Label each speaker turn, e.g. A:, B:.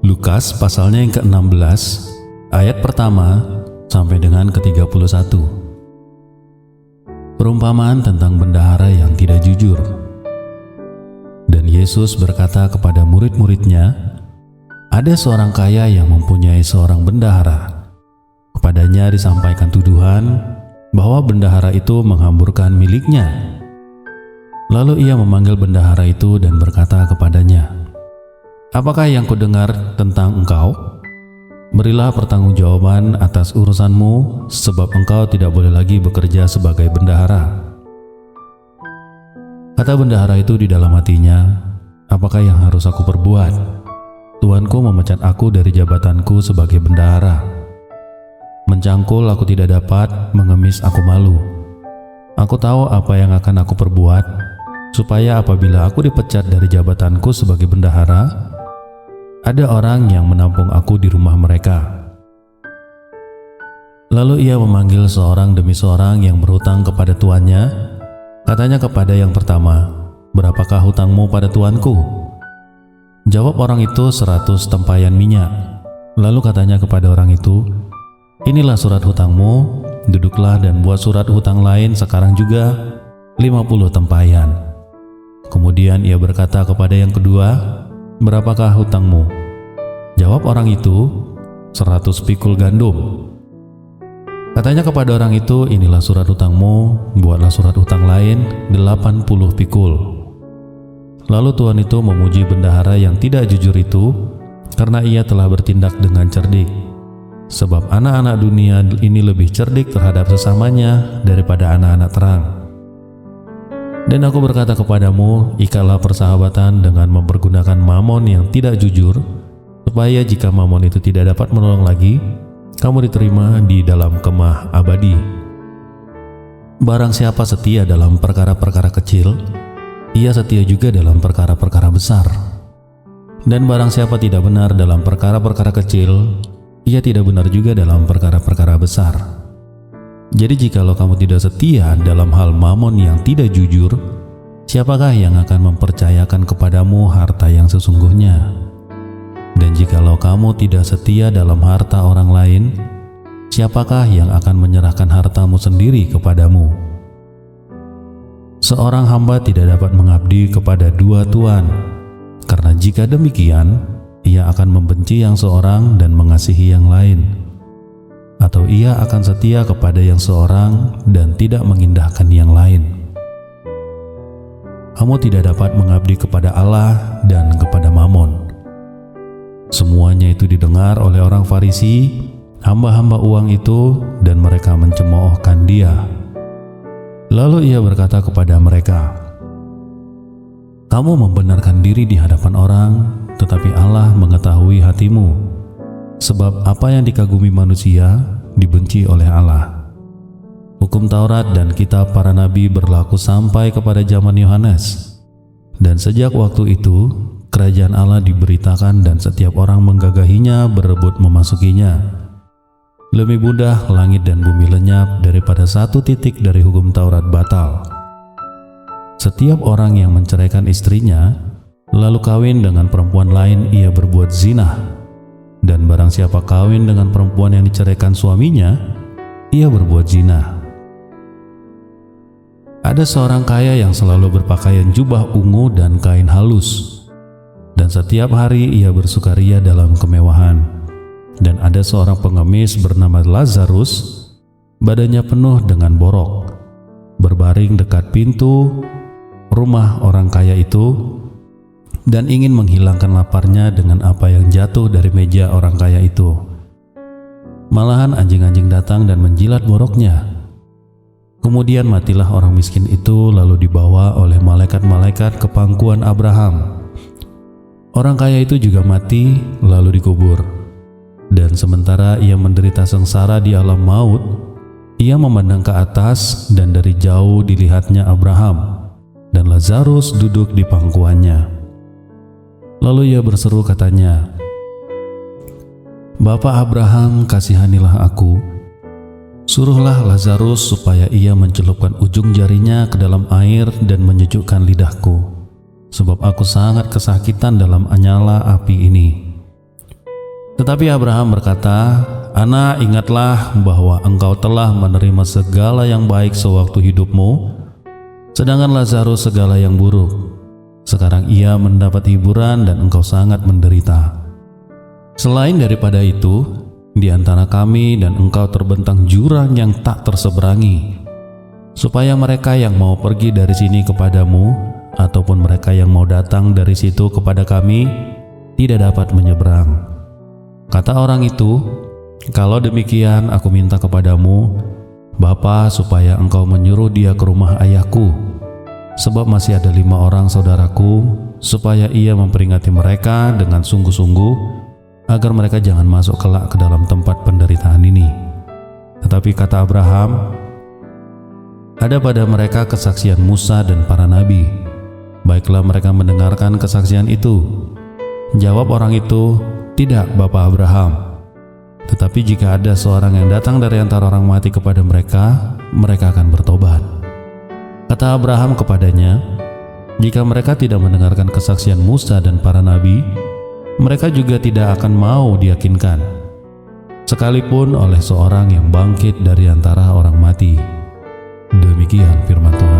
A: Lukas pasalnya yang ke-16, ayat pertama sampai dengan ke-31. Perumpamaan tentang bendahara yang tidak jujur. Dan Yesus berkata kepada murid-muridnya, ada seorang kaya yang mempunyai seorang bendahara. Kepadanya disampaikan tuduhan bahwa bendahara itu menghamburkan miliknya. Lalu ia memanggil bendahara itu dan berkata kepadanya, apakah yang kudengar tentang engkau? Berilah pertanggungjawaban atas urusanmu, sebab engkau tidak boleh lagi bekerja sebagai bendahara. Kata bendahara itu di dalam hatinya, apakah yang harus aku perbuat? Tuanku memecat aku dari jabatanku sebagai bendahara. Mencangkul aku tidak dapat, mengemis aku malu. Aku tahu apa yang akan aku perbuat, supaya apabila aku dipecat dari jabatanku sebagai bendahara, ada orang yang menampung aku di rumah mereka. Lalu ia memanggil seorang demi seorang yang berhutang kepada tuannya. Katanya kepada yang pertama, berapakah hutangmu pada tuanku? Jawab orang itu 100 tempayan minyak. Lalu katanya kepada orang itu, inilah surat hutangmu, duduklah dan buat surat hutang lain sekarang juga 50 tempayan. Kemudian ia berkata kepada yang kedua, berapakah hutangmu? Jawab orang itu, 100 pikul gandum. Katanya kepada orang itu, inilah surat hutangmu, buatlah surat hutang lain 80 pikul. Lalu tuan itu memuji bendahara yang tidak jujur itu, karena ia telah bertindak dengan cerdik. Sebab anak-anak dunia ini lebih cerdik terhadap sesamanya daripada anak-anak terang. Dan aku berkata kepadamu, ikatlah persahabatan dengan mempergunakan mamon yang tidak jujur, supaya jika mamon itu tidak dapat menolong lagi, kamu diterima di dalam kemah abadi. Barang siapa setia dalam perkara-perkara kecil, ia setia juga dalam perkara-perkara besar. Dan barang siapa tidak benar dalam perkara-perkara kecil, ia tidak benar juga dalam perkara-perkara besar. Jadi jikalau kamu tidak setia dalam hal mamon yang tidak jujur, siapakah yang akan mempercayakan kepadamu harta yang sesungguhnya? Dan jikalau kamu tidak setia dalam harta orang lain, siapakah yang akan menyerahkan hartamu sendiri kepadamu? Seorang hamba tidak dapat mengabdi kepada dua tuan, karena jika demikian, ia akan membenci yang seorang dan mengasihi yang lain. Atau ia akan setia kepada yang seorang dan tidak mengindahkan yang lain. Kamu tidak dapat mengabdi kepada Allah dan kepada Mamon. Semuanya itu didengar oleh orang Farisi, hamba-hamba uang itu, dan mereka mencemoohkan dia. Lalu ia berkata kepada mereka, kamu membenarkan diri di hadapan orang, tetapi Allah mengetahui hatimu. Sebab apa yang dikagumi manusia, dibenci oleh Allah. Hukum Taurat dan kitab para nabi berlaku sampai kepada zaman Yohanes. Dan sejak waktu itu, kerajaan Allah diberitakan dan setiap orang menggagahinya berebut memasukinya. Lebih mudah langit dan bumi lenyap daripada satu titik dari hukum Taurat batal. Setiap orang yang menceraikan istrinya, lalu kawin dengan perempuan lain, ia berbuat zina. Dan barang siapa kawin dengan perempuan yang diceraikan suaminya, ia berbuat zina. Ada seorang kaya yang selalu berpakaian jubah ungu dan kain halus, dan setiap hari ia bersukaria dalam kemewahan. Dan ada seorang pengemis bernama Lazarus, badannya penuh dengan borok, berbaring dekat pintu rumah orang kaya itu, dan ingin menghilangkan laparnya dengan apa yang jatuh dari meja orang kaya itu. Malahan anjing-anjing datang dan menjilat boroknya. Kemudian matilah orang miskin itu, lalu dibawa oleh malaikat-malaikat ke pangkuan Abraham. Orang kaya itu juga mati, lalu dikubur. Dan sementara ia menderita sengsara di alam maut, ia memandang ke atas, dan dari jauh dilihatnya Abraham, dan Lazarus duduk di pangkuannya. Lalu ia berseru katanya, Bapa Abraham, kasihanilah aku. Suruhlah Lazarus supaya ia mencelupkan ujung jarinya ke dalam air dan menyejukkan lidahku, sebab aku sangat kesakitan dalam nyala api ini. Tetapi Abraham berkata, "Anak, ingatlah bahwa engkau telah menerima segala yang baik sewaktu hidupmu, sedangkan Lazarus segala yang buruk. Sekarang ia mendapat hiburan dan engkau sangat menderita. Selain daripada itu, di antara kami dan engkau terbentang jurang yang tak terseberangi, supaya mereka yang mau pergi dari sini kepadamu, ataupun mereka yang mau datang dari situ kepada kami, tidak dapat menyeberang." Kata orang itu, "Kalau demikian aku minta kepadamu, Bapa, supaya engkau menyuruh dia ke rumah ayahku, sebab masih ada 5 orang saudaraku, supaya ia memperingati mereka dengan sungguh-sungguh, agar mereka jangan masuk kelak ke dalam tempat penderitaan ini." Tetapi kata Abraham, "Ada pada mereka kesaksian Musa dan para nabi. Baiklah mereka mendengarkan kesaksian itu." Jawab orang itu, "Tidak, Bapak Abraham. Tetapi jika ada seorang yang datang dari antara orang mati kepada mereka, mereka akan bertobat." Kata Abraham kepadanya, "Jika mereka tidak mendengarkan kesaksian Musa dan para nabi, mereka juga tidak akan mau diyakinkan, sekalipun oleh seorang yang bangkit dari antara orang mati." Demikian firman Tuhan.